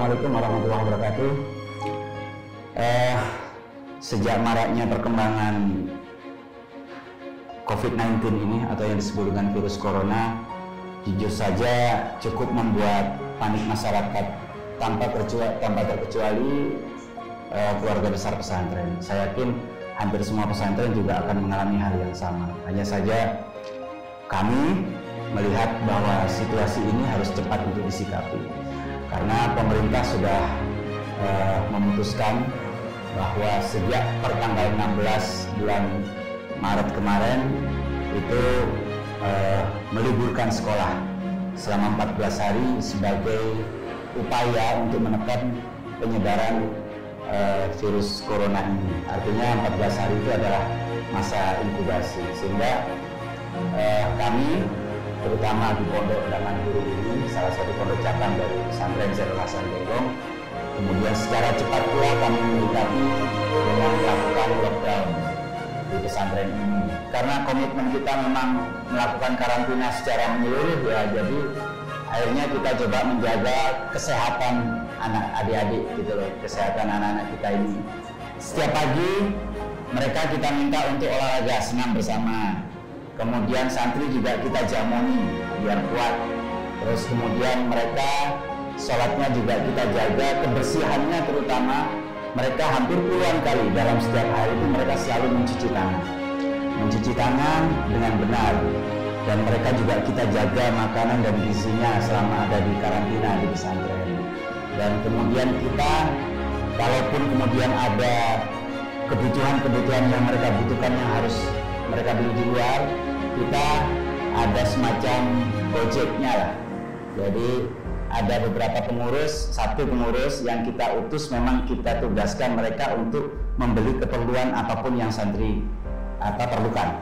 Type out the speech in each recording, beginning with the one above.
Assalamualaikum warahmatullahi wabarakatuh. Sejak maraknya perkembangan COVID-19 ini atau yang disebut dengan virus corona, jujur saja cukup membuat panik masyarakat tanpa terkecuali keluarga besar pesantren. Saya yakin hampir semua pesantren juga akan mengalami hal yang sama. Hanya saja kami melihat bahwa situasi ini harus cepat untuk disikapi, karena pemerintah sudah memutuskan bahwa sejak pertanggal 16 bulan Maret kemarin itu meliburkan sekolah selama 14 hari sebagai upaya untuk menekan penyebaran virus corona ini. Artinya 14 hari itu adalah masa inkubasi, sehingga kami terutama di Pondok Daman Guru ini, salah satu pondok cabang dari pesantren Zainul Hasan Dengklong, kemudian secara cepat pula kami menyikapi dengan melakukan lockdown di pesantren ini. Karena komitmen kita memang melakukan karantina secara menyeluruh ya, jadi akhirnya kita coba menjaga kesehatan anak adik-adik gitu loh, kesehatan anak-anak kita ini. Setiap pagi mereka kita minta untuk olahraga senam bersama. Kemudian santri juga kita jamoni biar kuat. Terus kemudian mereka sholatnya juga kita jaga, kebersihannya terutama mereka hampir puluhan kali dalam setiap hari itu mereka selalu mencuci tangan dengan benar, dan mereka juga kita jaga makanan dan gizinya selama ada di karantina di pesantren. Dan kemudian kita, kalaupun kemudian ada kebutuhan yang mereka butuhkan yang harus mereka beli di luar, kita ada semacam gojeknya lah. Jadi ada beberapa pengurus, satu pengurus yang kita utus, memang kita tugaskan mereka untuk membeli keperluan apapun yang santri perlukan.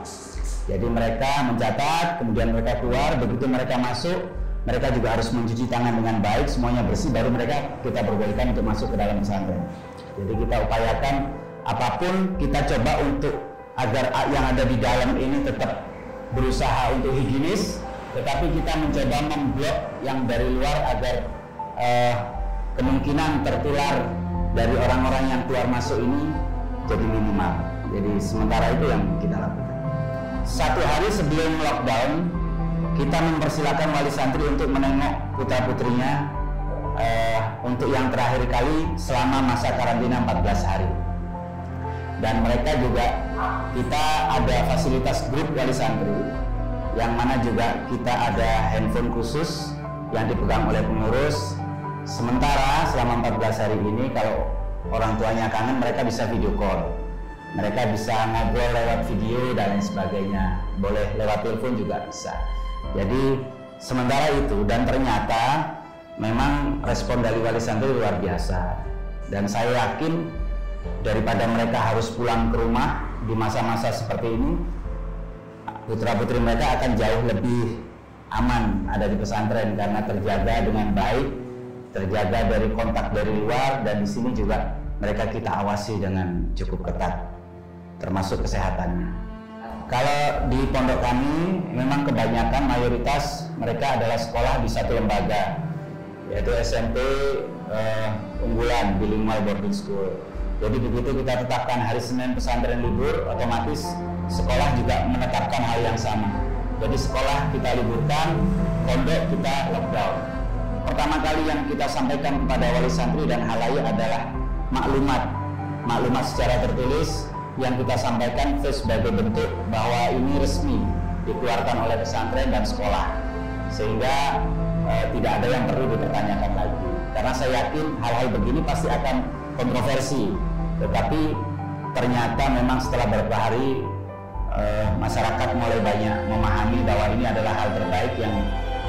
Jadi mereka mencatat, kemudian mereka keluar, begitu mereka masuk, mereka juga harus mencuci tangan dengan baik, semuanya bersih, baru mereka kita perbolehkan untuk masuk ke dalam pesantren. Jadi kita upayakan apapun, kita coba untuk agar yang ada di dalam ini tetap berusaha untuk higienis, tetapi kita mencoba memblok yang dari luar agar kemungkinan tertular dari orang-orang yang keluar masuk ini jadi minimal. Jadi sementara itu yang kita lakukan. Satu hari sebelum lockdown, kita mempersilahkan wali santri untuk menengok putra-putrinya untuk yang terakhir kali selama masa karantina 14 hari. Dan mereka juga, kita ada fasilitas grup wali santri yang mana juga kita ada handphone khusus yang dipegang oleh pengurus. Sementara selama 14 hari ini kalau orang tuanya kangen, mereka bisa video call, mereka bisa ngobrol lewat video dan lain sebagainya, boleh lewat telepon juga bisa. Jadi sementara itu, dan ternyata memang respon dari wali santri luar biasa, dan saya yakin daripada mereka harus pulang ke rumah di masa-masa seperti ini, putra-putri mereka akan jauh lebih aman ada di pesantren karena terjaga dengan baik, terjaga dari kontak dari luar, dan di sini juga mereka kita awasi dengan cukup ketat, termasuk kesehatannya. Kalau di pondok kami memang kebanyakan mayoritas mereka adalah sekolah di satu lembaga, yaitu SMP unggulan bilingual boarding school. Jadi begitu kita tetapkan hari Senin pesantren libur, otomatis sekolah juga menetapkan hal yang sama. Jadi sekolah kita liburkan, pondok kita lockdown. Pertama kali yang kita sampaikan kepada wali santri dan halayak adalah maklumat secara tertulis yang kita sampaikan sebagai bentuk bahwa ini resmi dikeluarkan oleh pesantren dan sekolah, sehingga tidak ada yang perlu dipertanyakan lagi. Karena saya yakin hal-hal begini pasti akan kontroversi, tetapi ternyata memang setelah beberapa hari masyarakat mulai banyak memahami bahwa ini adalah hal terbaik yang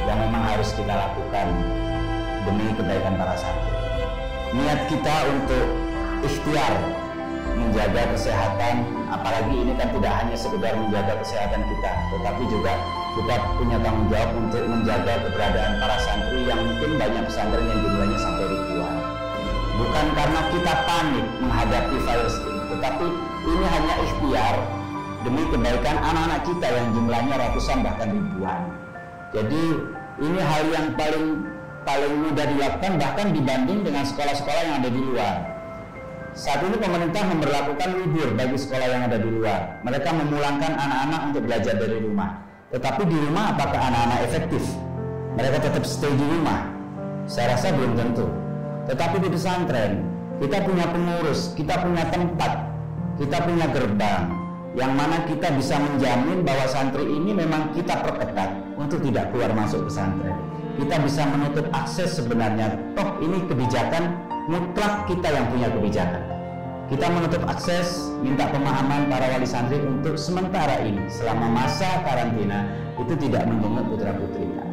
memang harus kita lakukan demi kebaikan para santri. Niat kita untuk ikhtiar menjaga kesehatan, apalagi ini kan tidak hanya sekedar menjaga kesehatan kita, tetapi juga kita punya tanggung jawab untuk menjaga keberadaan para santri yang mungkin banyak pesantren yang jumlahnya sampai ribuan. Bukan karena kita panik menghadapi virus ini, tetapi ini hanya ikhtiar demi kebaikan anak-anak kita yang jumlahnya ratusan bahkan ribuan. Jadi ini hal yang paling paling mudah dilakukan bahkan dibanding dengan sekolah-sekolah yang ada di luar. Saat ini pemerintah memberlakukan libur bagi sekolah yang ada di luar. Mereka memulangkan anak-anak untuk belajar dari rumah. Tetapi di rumah apakah anak-anak efektif? Mereka tetap stay di rumah? Saya rasa belum tentu. Tetapi di pesantren, kita punya pengurus, kita punya tempat, kita punya gerbang, yang mana kita bisa menjamin bahwa santri ini memang kita perketat untuk tidak keluar masuk pesantren. Kita bisa menutup akses sebenarnya. Toh ini kebijakan mutlak kita yang punya kebijakan. Kita menutup akses, minta pemahaman para wali santri untuk sementara ini, selama masa karantina, itu tidak menjenguk putra-putrinya.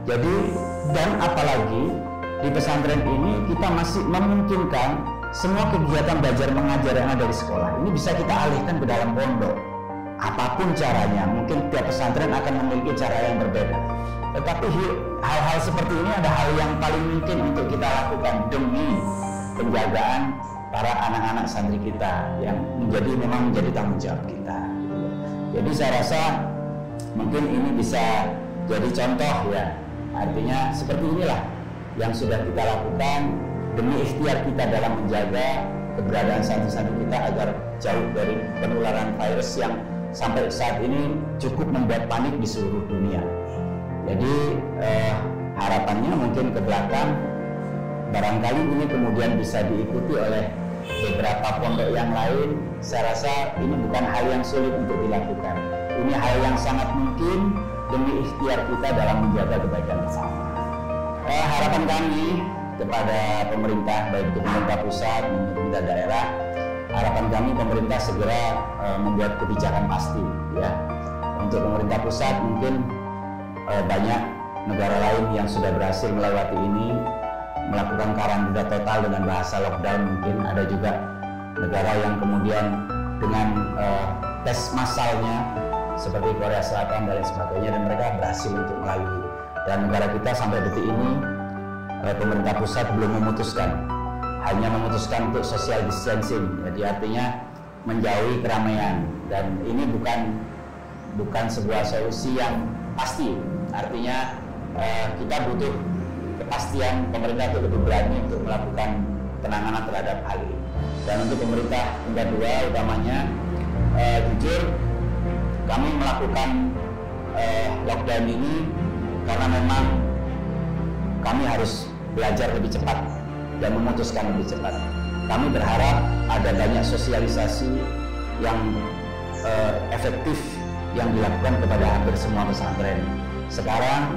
Jadi, dan apalagi di pesantren ini kita masih memungkinkan semua kegiatan belajar mengajar yang ada di sekolah ini bisa kita alihkan ke dalam pondok. Apapun caranya, mungkin tiap pesantren akan memiliki cara yang berbeda. Tetapi hal-hal seperti ini ada hal yang paling mungkin untuk kita lakukan demi penjagaan para anak-anak santri kita yang memang menjadi tanggung jawab kita. Jadi saya rasa mungkin ini bisa jadi contoh ya. Artinya seperti inilah yang sudah kita lakukan demi ikhtiar kita dalam menjaga keberadaan santri-santri kita agar jauh dari penularan virus yang sampai saat ini cukup membuat panik di seluruh dunia. Jadi harapannya mungkin ke belakang barangkali ini kemudian bisa diikuti oleh beberapa pondok yang lain. Saya rasa ini bukan hal yang sulit untuk dilakukan. Ini hal yang sangat mungkin demi ikhtiar kita dalam menjaga kebaikan bersama. Harapan kami kepada pemerintah, baik itu pemerintah pusat maupun pemerintah daerah, harapan kami pemerintah segera membuat kebijakan pasti ya. Untuk pemerintah pusat mungkin banyak negara lain yang sudah berhasil melewati ini, melakukan karantina total dengan bahasa lockdown. Mungkin ada juga negara yang kemudian dengan tes massalnya seperti Korea Selatan dan lain sebagainya, dan mereka berhasil untuk melalui. Dan negara kita sampai detik ini pemerintah pusat belum memutuskan, hanya memutuskan untuk social distancing, jadi artinya menjauhi keramaian. Dan ini bukan sebuah solusi yang pasti. Artinya kita butuh kepastian pemerintah itu lebih berani untuk melakukan penanganan terhadap hal ini. Dan untuk pemerintah tingkat 2 utamanya, jujur kami melakukan lockdown ini karena memang kami harus belajar lebih cepat dan memutuskan lebih cepat. Kami berharap ada banyak sosialisasi yang efektif yang dilakukan kepada hampir semua pesantren. Sekarang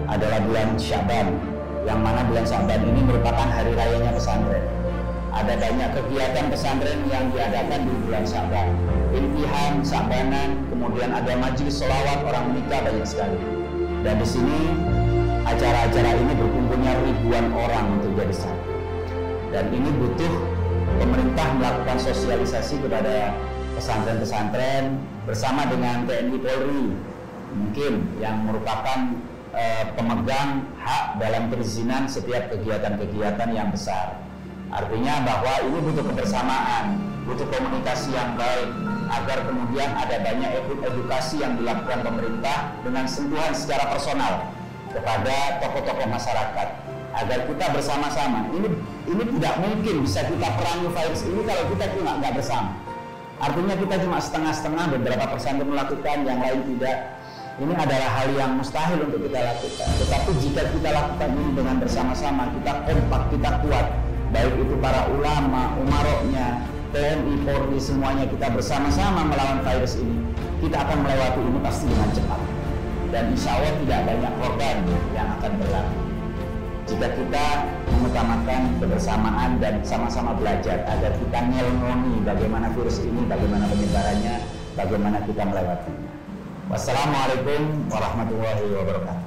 adalah bulan Syaban, yang mana bulan Syaban ini merupakan hari rayanya pesantren. Ada banyak kegiatan pesantren yang diadakan di bulan Syaban, intihan, Syabanan, kemudian ada majelis sholawat, orang menikah, banyak sekali. Dan di sini acara-acara ini berkumpulnya ribuan orang untuk jadi satu. Dan ini butuh pemerintah melakukan sosialisasi kepada pesantren-pesantren bersama dengan TNI Polri, mungkin yang merupakan pemegang hak dalam perizinan setiap kegiatan-kegiatan yang besar. Artinya bahwa ini butuh kebersamaan, butuh komunikasi yang baik, agar kemudian ada banyak edukasi yang dilakukan pemerintah dengan sentuhan secara personal kepada tokoh-tokoh masyarakat, agar kita bersama-sama. Ini tidak mungkin bisa kita perangi virus ini kalau kita cuma nggak bersama. Artinya kita cuma setengah-setengah, beberapa pesantren melakukan, yang lain tidak. Ini adalah hal yang mustahil untuk kita lakukan. Tetapi jika kita lakukan ini dengan bersama-sama, kita kompak, kita kuat, baik itu para ulama, umaroknya, TNI, Polri, semuanya kita bersama-sama melawan virus ini, kita akan melewati ini pasti dengan cepat. Dan insya Allah tidak banyak korban yang akan berlaku jika kita mengutamakan kebersamaan dan sama-sama belajar agar kita ngeloni bagaimana virus ini, bagaimana penyebarannya, bagaimana kita melewatinya. Wassalamualaikum warahmatullahi wabarakatuh.